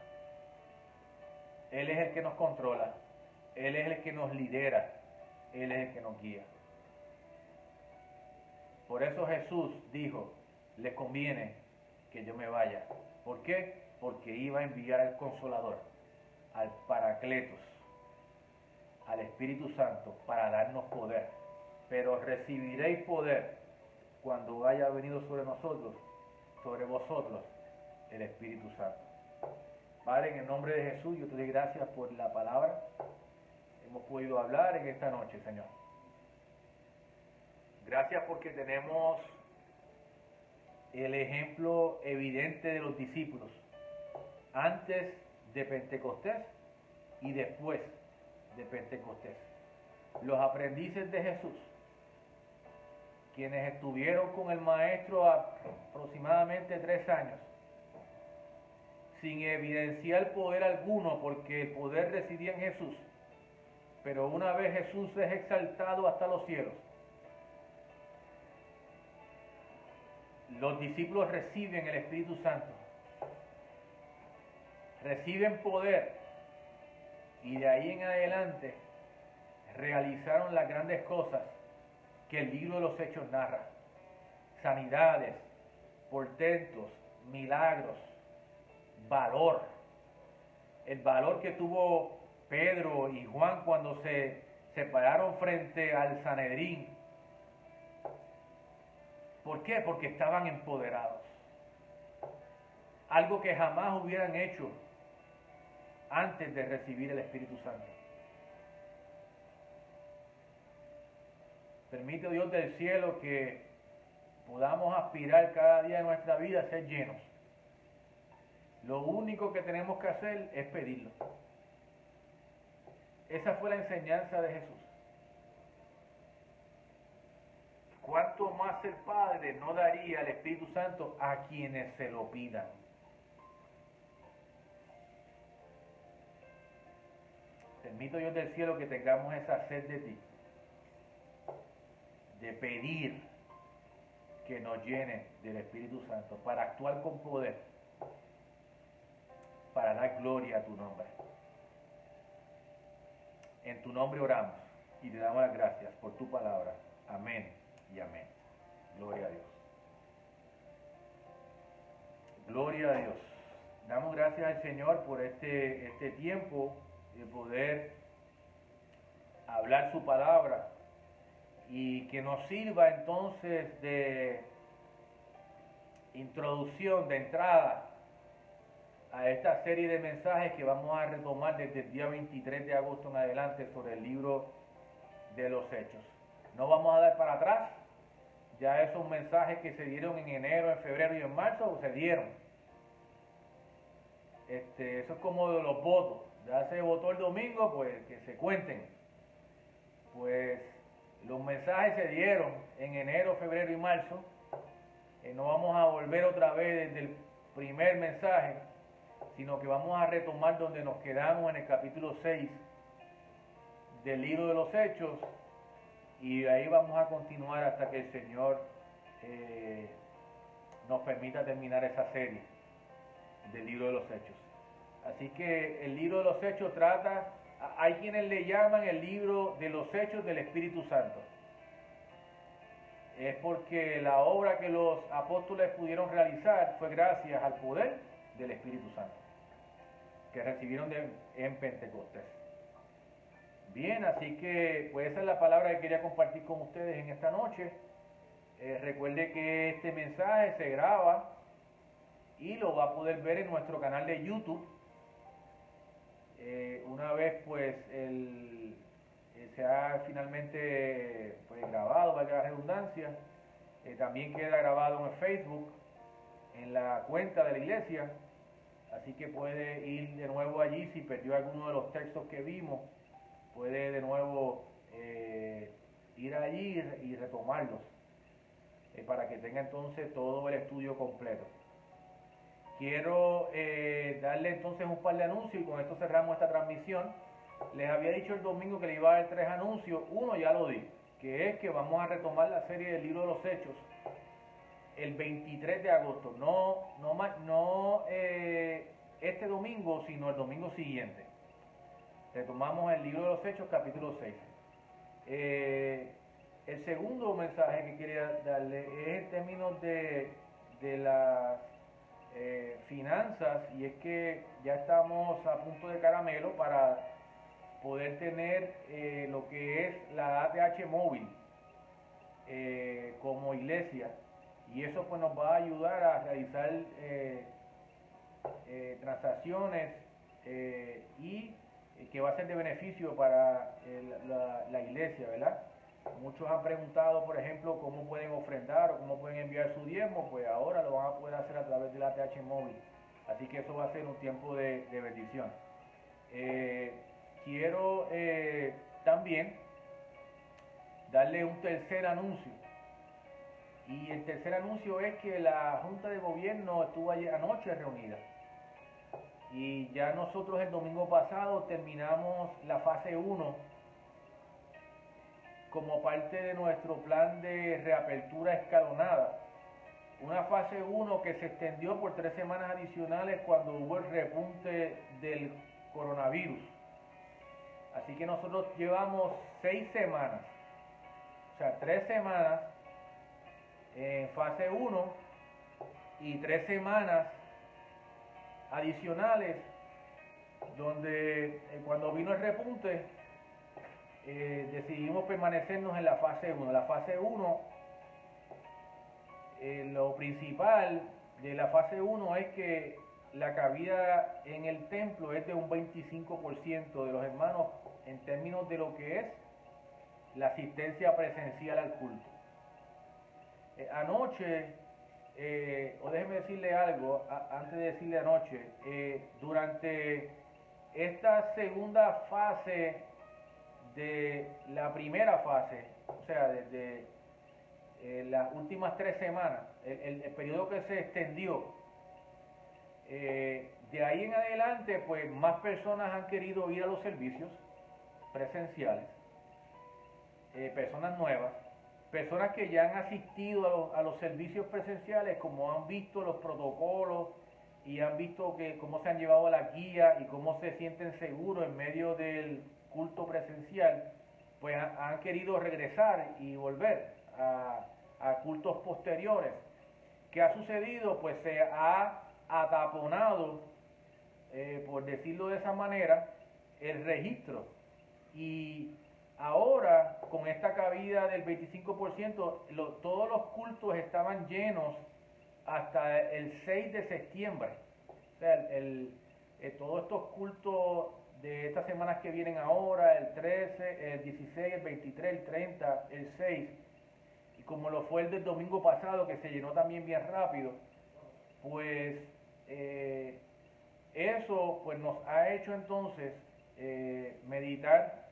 Él es el que nos controla. Él es el que nos lidera. Él es el que nos guía. Por eso Jesús dijo: les conviene que yo me vaya. ¿Por qué? Porque iba a enviar al Consolador, al Paracletos, al Espíritu Santo, para darnos poder. Pero recibiréis poder cuando haya venido sobre nosotros, sobre vosotros, el Espíritu Santo. Padre, en el nombre de Jesús, yo te doy gracias por la palabra. Hemos podido hablar en esta noche, Señor. Gracias porque tenemos el ejemplo evidente de los discípulos, antes de Pentecostés y después de Pentecostés. Los aprendices de Jesús, quienes estuvieron con el Maestro aproximadamente 3 años, sin evidenciar poder alguno, porque el poder residía en Jesús. Pero una vez Jesús es exaltado hasta los cielos, los discípulos reciben el Espíritu Santo, reciben poder, y de ahí en adelante realizaron las grandes cosas que el libro de los Hechos narra: sanidades, portentos, milagros, valor. El valor que tuvo Pedro y Juan cuando se pararon frente al Sanedrín. ¿Por qué? Porque estaban empoderados. Algo que jamás hubieran hecho antes de recibir el Espíritu Santo. Permite, Dios del cielo, que podamos aspirar cada día de nuestra vida a ser llenos. Lo único que tenemos que hacer es pedirlo. Esa fue la enseñanza de Jesús. ¿Cuánto más el Padre no daría al Espíritu Santo a quienes se lo pidan? Permito Dios del cielo que tengamos esa sed de ti, de pedir que nos llene del Espíritu Santo para actuar con poder, para dar gloria a tu nombre. En tu nombre oramos y te damos las gracias por tu palabra. Amén y amén. Gloria a Dios. Gloria a Dios. Damos gracias al Señor por este tiempo de poder hablar su palabra y que nos sirva entonces de introducción, de entrada a esta serie de mensajes que vamos a retomar desde el día 23 de agosto en adelante sobre el libro de los Hechos. No vamos a dar para atrás, ya esos mensajes que se dieron en enero, en febrero y en marzo se dieron. Eso es como de los votos, ya se votó el domingo, pues que se cuenten. Pues los mensajes se dieron en enero, febrero y marzo. No vamos a volver otra vez desde el primer mensaje, sino que vamos a retomar donde nos quedamos en el capítulo 6 del libro de los Hechos, y ahí vamos a continuar hasta que el Señor nos permita terminar esa serie del libro de los Hechos. Así que el libro de los Hechos trata, hay quienes le llaman el libro de los Hechos del Espíritu Santo. Es porque la obra que los apóstoles pudieron realizar fue gracias al poder del Espíritu Santo que recibieron en Pentecostés. Bien, así que pues esa es la palabra que quería compartir con ustedes en esta noche. Recuerde que este mensaje se graba y lo va a poder ver en nuestro canal de YouTube. Una vez pues se ha finalmente pues grabado, valga la redundancia, también queda grabado en Facebook, en la cuenta de la iglesia, así que puede ir de nuevo allí. Si perdió alguno de los textos que vimos, puede de nuevo ir allí y retomarlos, para que tenga entonces todo el estudio completo. Quiero darle entonces un par de anuncios y con esto cerramos esta transmisión. Les había dicho el domingo que le iba a dar 3 anuncios. Uno ya lo di, que es que vamos a retomar la serie del libro de los Hechos el 23 de agosto. No este domingo, sino el domingo siguiente. Retomamos el libro de los Hechos, capítulo 6. El segundo mensaje que quería darle es en términos de las finanzas, y es que ya estamos a punto de caramelo para poder tener lo que es la ATH móvil como iglesia, y eso pues nos va a ayudar a realizar transacciones y que va a ser de beneficio para la iglesia, ¿verdad? Muchos han preguntado, por ejemplo, cómo pueden ofrendar o cómo pueden enviar su diezmo. Pues ahora lo van a poder hacer a través de la ATH móvil, así que eso va a ser un tiempo de bendición. Quiero también darle un tercer anuncio, y el tercer anuncio es que la Junta de Gobierno estuvo ayer anoche reunida, y ya nosotros el domingo pasado terminamos la fase 1 como parte de nuestro plan de reapertura escalonada. Una fase 1 que se extendió por 3 semanas adicionales cuando hubo el repunte del coronavirus. Así que nosotros llevamos 6 semanas, o sea, 3 semanas en fase 1 y 3 semanas adicionales donde cuando vino el repunte decidimos permanecernos en la fase 1. La fase 1, lo principal de la fase 1 es que la cabida en el templo es de un 25% de los hermanos en términos de lo que es la asistencia presencial al culto. Anoche, o déjeme decirle algo, antes de decirle anoche, durante esta segunda fase de la primera fase, o sea, desde las últimas 3 semanas, el periodo que se extendió, de ahí en adelante, pues más personas han querido ir a los servicios presenciales, personas nuevas, personas que ya han asistido a los servicios presenciales, como han visto los protocolos y han visto cómo se han llevado la guía y cómo se sienten seguros en medio del culto presencial, pues han querido regresar y volver a cultos posteriores. ¿Qué ha sucedido? Pues se ha ataponado, por decirlo de esa manera, el registro. Y ahora, con esta cabida del 25%, todos los cultos estaban llenos hasta el 6 de septiembre. O sea, todos estos cultos de estas semanas que vienen ahora, el 13, el 16, el 23, el 30, el 6, y como lo fue el del domingo pasado, que se llenó también bien rápido, pues eso pues nos ha hecho entonces meditar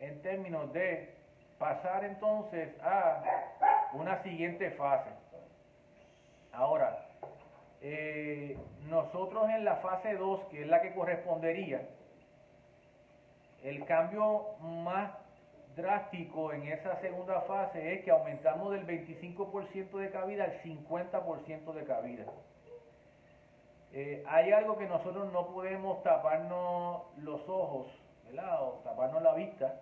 en términos de pasar entonces a una siguiente fase. Ahora, nosotros en la fase 2, que es la que correspondería, el cambio más drástico en esa segunda fase es que aumentamos del 25% de cabida al 50% de cabida. Hay algo que nosotros no podemos taparnos los ojos, ¿verdad? O taparnos la vista,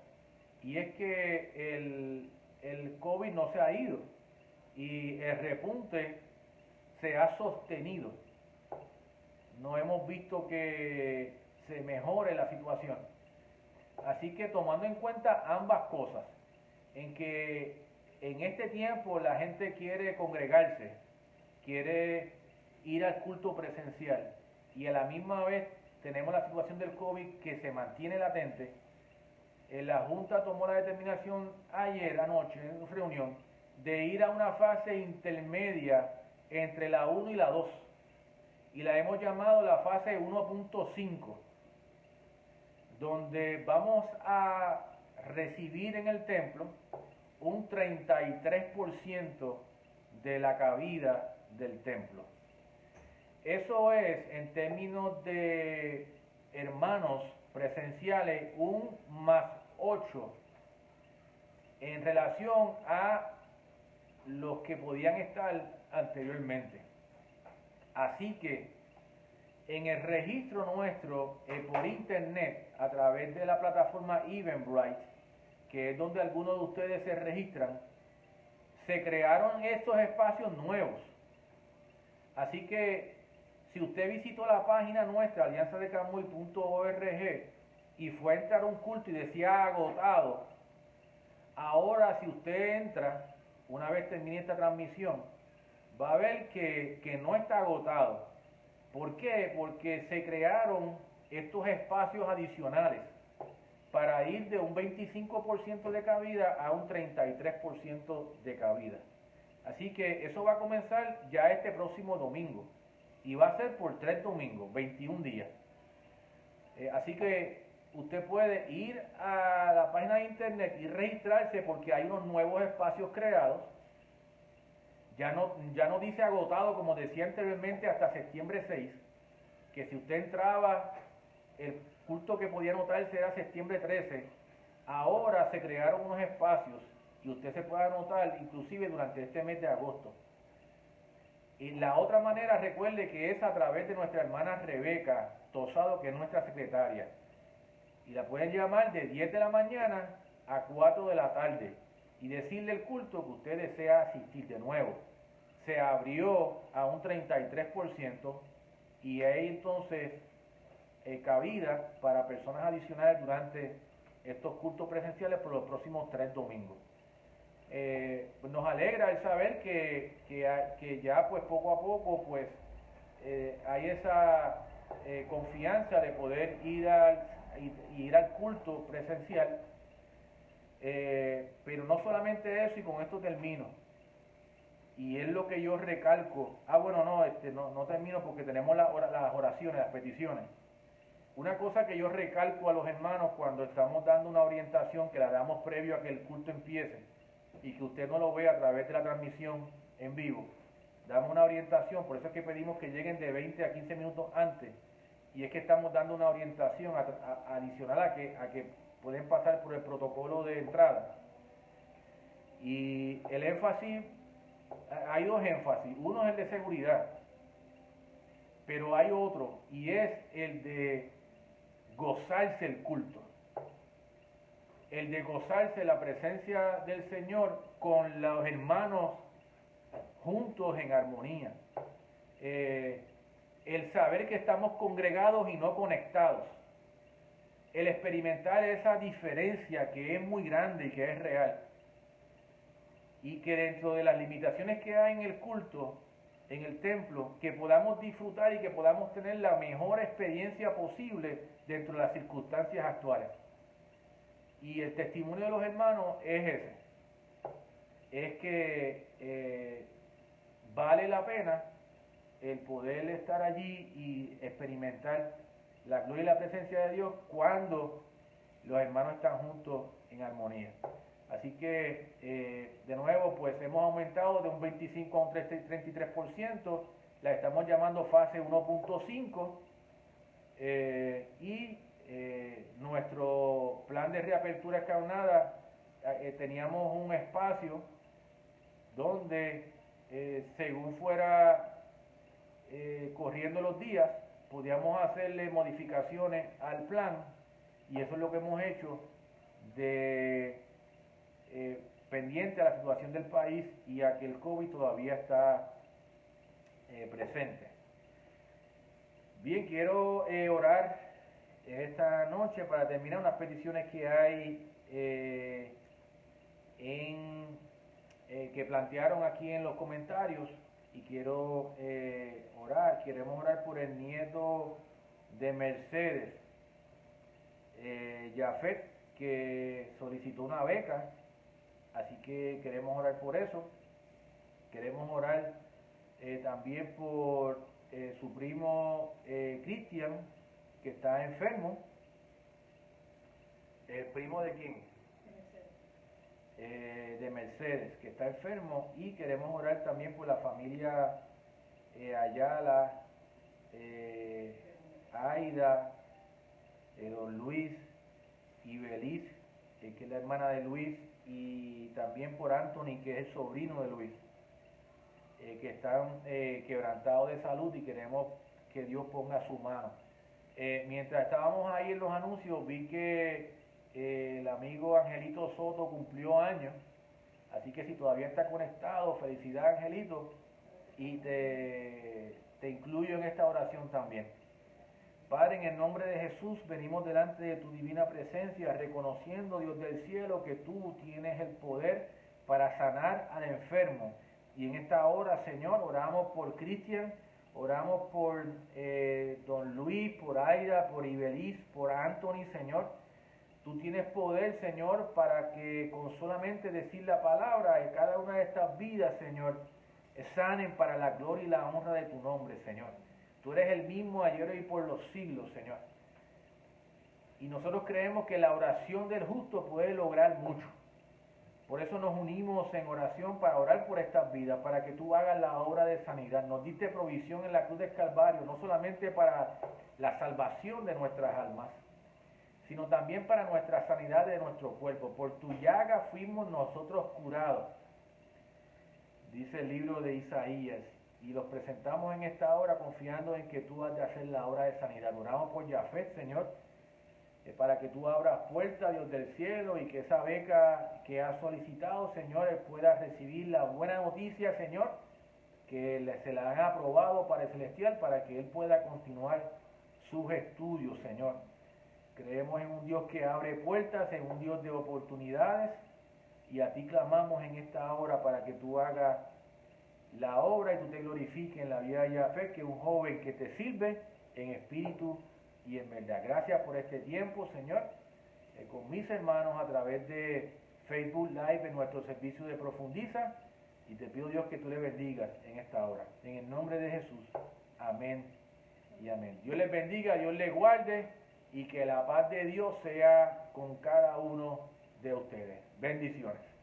y es que el COVID no se ha ido y el repunte se ha sostenido. No hemos visto que se mejore la situación. Así que tomando en cuenta ambas cosas, en que en este tiempo la gente quiere congregarse, quiere ir al culto presencial, y a la misma vez tenemos la situación del COVID que se mantiene latente, la Junta tomó la determinación ayer anoche en reunión de ir a una fase intermedia entre la 1 y la 2, y la hemos llamado la fase 1.5, donde vamos a recibir en el templo un 33% de la cabida del templo. Eso es, en términos de hermanos presenciales, un +8 en relación a los que podían estar anteriormente. Así que en el registro nuestro por internet, a través de la plataforma Eventbrite, que es donde algunos de ustedes se registran, se crearon estos espacios nuevos. Así que si usted visitó la página nuestra, alianzadecamuy.org, y fue a entrar a un culto y decía agotado, ahora si usted entra, una vez termine esta transmisión, va a ver que no está agotado. ¿Por qué? Porque se crearon estos espacios adicionales para ir de un 25% de cabida a un 33% de cabida. Así que eso va a comenzar ya este próximo domingo, y va a ser por 3 domingos, 21 días. Así que usted puede ir a la página de internet y registrarse, porque hay unos nuevos espacios creados. Ya no dice agotado como decía anteriormente hasta septiembre 6, que si usted entraba, el culto que podía anotarse era septiembre 13. Ahora se crearon unos espacios y usted se puede anotar inclusive durante este mes de agosto. Y la otra manera, recuerde que es a través de nuestra hermana Rebeca Tosado, que es nuestra secretaria. Y la pueden llamar de 10 de la mañana a 4 de la tarde y decirle el culto que usted desea asistir. De nuevo, se abrió a un 33% y hay entonces cabida para personas adicionales durante estos cultos presenciales por los próximos 3 domingos. Pues nos alegra el saber que ya pues poco a poco pues hay esa confianza de poder ir al culto presencial, pero no solamente eso, y con esto termino. Y es lo que yo recalco. Bueno, no termino porque tenemos las oraciones, las peticiones. Una cosa que yo recalco a los hermanos cuando estamos dando una orientación, que la damos previo a que el culto empiece, y que usted no lo vea a través de la transmisión en vivo, damos una orientación, por eso es que pedimos que lleguen de 20 a 15 minutos antes, y es que estamos dando una orientación adicional a que pueden pasar por el protocolo de entrada. Y el énfasis, hay dos énfasis, uno es el de seguridad, pero hay otro, y es el de gozarse el culto, el de gozarse la presencia del Señor con los hermanos juntos en armonía, el saber que estamos congregados y no conectados, el experimentar esa diferencia que es muy grande y que es real, y que dentro de las limitaciones que hay en el culto, en el templo, que podamos disfrutar y que podamos tener la mejor experiencia posible dentro de las circunstancias actuales. Y el testimonio de los hermanos es ese, es que vale la pena el poder estar allí y experimentar la gloria y la presencia de Dios cuando los hermanos están juntos en armonía. Así que, de nuevo, pues hemos aumentado de un 25 a un 33%, la estamos llamando fase 1.5, y nuestro plan de reapertura escalonada, teníamos un espacio donde, según fuera corriendo los días, podíamos hacerle modificaciones al plan, y eso es lo que hemos hecho pendiente a la situación del país y a que el COVID todavía está presente. Bien, quiero orar esta noche para terminar unas peticiones que hay que plantearon aquí en los comentarios, y quiero queremos orar por el nieto de Mercedes, Jafet, que solicitó una beca. Así que queremos orar por eso. Queremos orar también por su primo Cristian, que está enfermo. ¿El primo de quién? De Mercedes, que está enfermo. Y queremos orar también por la familia Ayala, Aida, don Luis y Belis, que es la hermana de Luis, y también por Anthony, que es el sobrino de Luis, que están quebrantados de salud, y queremos que Dios ponga su mano. Mientras estábamos ahí en los anuncios, vi que el amigo Angelito Soto cumplió años, así que si todavía está conectado, felicidad, Angelito, y te incluyo en esta oración también. Padre, en el nombre de Jesús, venimos delante de tu divina presencia, reconociendo, Dios del cielo, que tú tienes el poder para sanar al enfermo. Y en esta hora, Señor, oramos por Cristian, oramos por don Luis, por Aida, por Ibelis, por Anthony, Señor. Tú tienes poder, Señor, para que con solamente decir la palabra de cada una de estas vidas, Señor, sanen para la gloria y la honra de tu nombre, Señor. Tú eres el mismo ayer y por los siglos, Señor. Y nosotros creemos que la oración del justo puede lograr mucho. Por eso nos unimos en oración para orar por estas vidas, para que tú hagas la obra de sanidad. Nos diste provisión en la cruz del Calvario, no solamente para la salvación de nuestras almas, sino también para nuestra sanidad de nuestro cuerpo. Por tu llaga fuimos nosotros curados, dice el libro de Isaías. Y los presentamos en esta hora confiando en que tú has de hacer la obra de sanidad. Oramos por Jafet, Señor, para que tú abras puertas, Dios del cielo, y que esa beca que ha solicitado, Señor, él pueda recibir la buena noticia, Señor, que se la han aprobado para el celestial, para que él pueda continuar sus estudios, Señor. Creemos en un Dios que abre puertas, en un Dios de oportunidades, y a ti clamamos en esta hora para que tú hagas la obra y tú te glorifiques en la vida de Jafet, que es un joven que te sirve en espíritu y en verdad. Gracias por este tiempo, Señor, con mis hermanos a través de Facebook Live en nuestro servicio de Profundiza, Y te pido, Dios, que tú le bendigas en esta hora. En el nombre de Jesús. Amén y amén. Dios les bendiga, Dios les guarde y que la paz de Dios sea con cada uno de ustedes. Bendiciones.